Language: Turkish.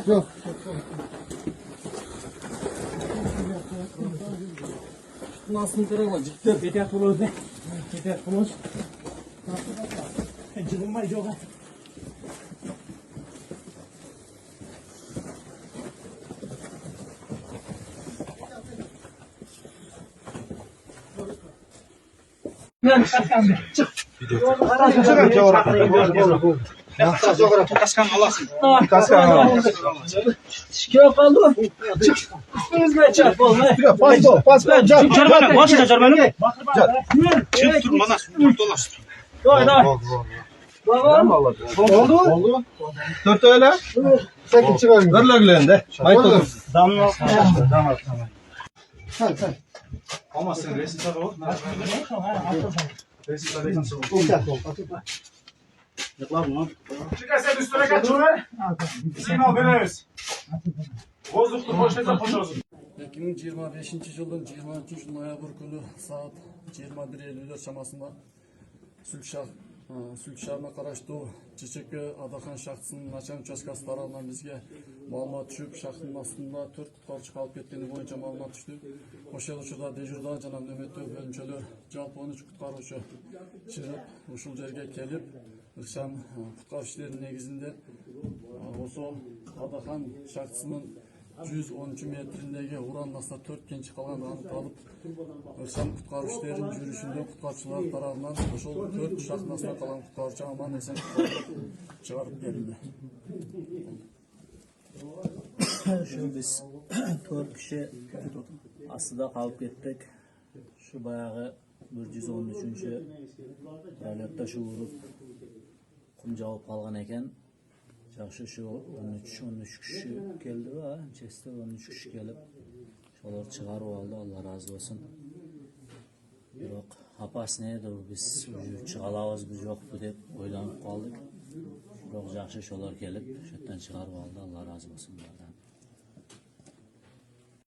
Yok. Nasıl kırılacak? Yeter bulur be. Yeter bulur. Cılınma yok. Ben kaskan çık. Kaskan alasın. Kaskan. Şikayet kaldı. Çık. Üstünüzle çarp olma. Pas. Cermeni, başla cermeni. Çık dur bana, dur dolaş. Oldu. Dört öyle. Sekiz çıkarım. Ver laglerinde. Haydi. Damla. Sen. Ama sen resim takı resim takı Çıkarsa üstüne kaçırma. Sinan Benes. Bozuklu boşlukta poşozun. 2025 yılın 23 noyabr günü saat 21:54 şamasında Sülkşarına qarashlı Çiçekköy Adaxan şahsının Naçan Uçaskası tarafından bizge ma'lumot tushib, shaxsning ostida 4 qutqaruvchi qolib ketgani bo'yicha ma'lumot tushdi. O'sha uchurda dejurda janob navbatdagi bo'limchalar jalp 13 qutqaruvchi chiqib, ushul yerga kelib, o'shan qutqaruv ishlarining negizida o'sha Adaxan shaxsining 113 metrindagi uran nasda 4-kinchi qolgan aniqlanib, o'shan qutqaruv ishlarining yurishida qutqaruvchilar tomonidan o'sha 4 shaxs nasda qolgan qutqaruvchi aman eson chiqarib berildi. Şu biz 4 kishi aslida qolib ketdik. Shu bayog'i 113-chi davlatda shu urib qum javob qolgan ekan. Yaxshi shu 13 kishi keldi va chesta 13 kishi kelib shular chiqarib oldi, Alloh rozi bo'lsin. Biroq opasneydi biz chiqalamiz biz yo'qmi deb o'ylanib qoldik. Biroq yaxshi shular kelib shu yerdan chiqarib oldi, Alloh rozi bo'lsin.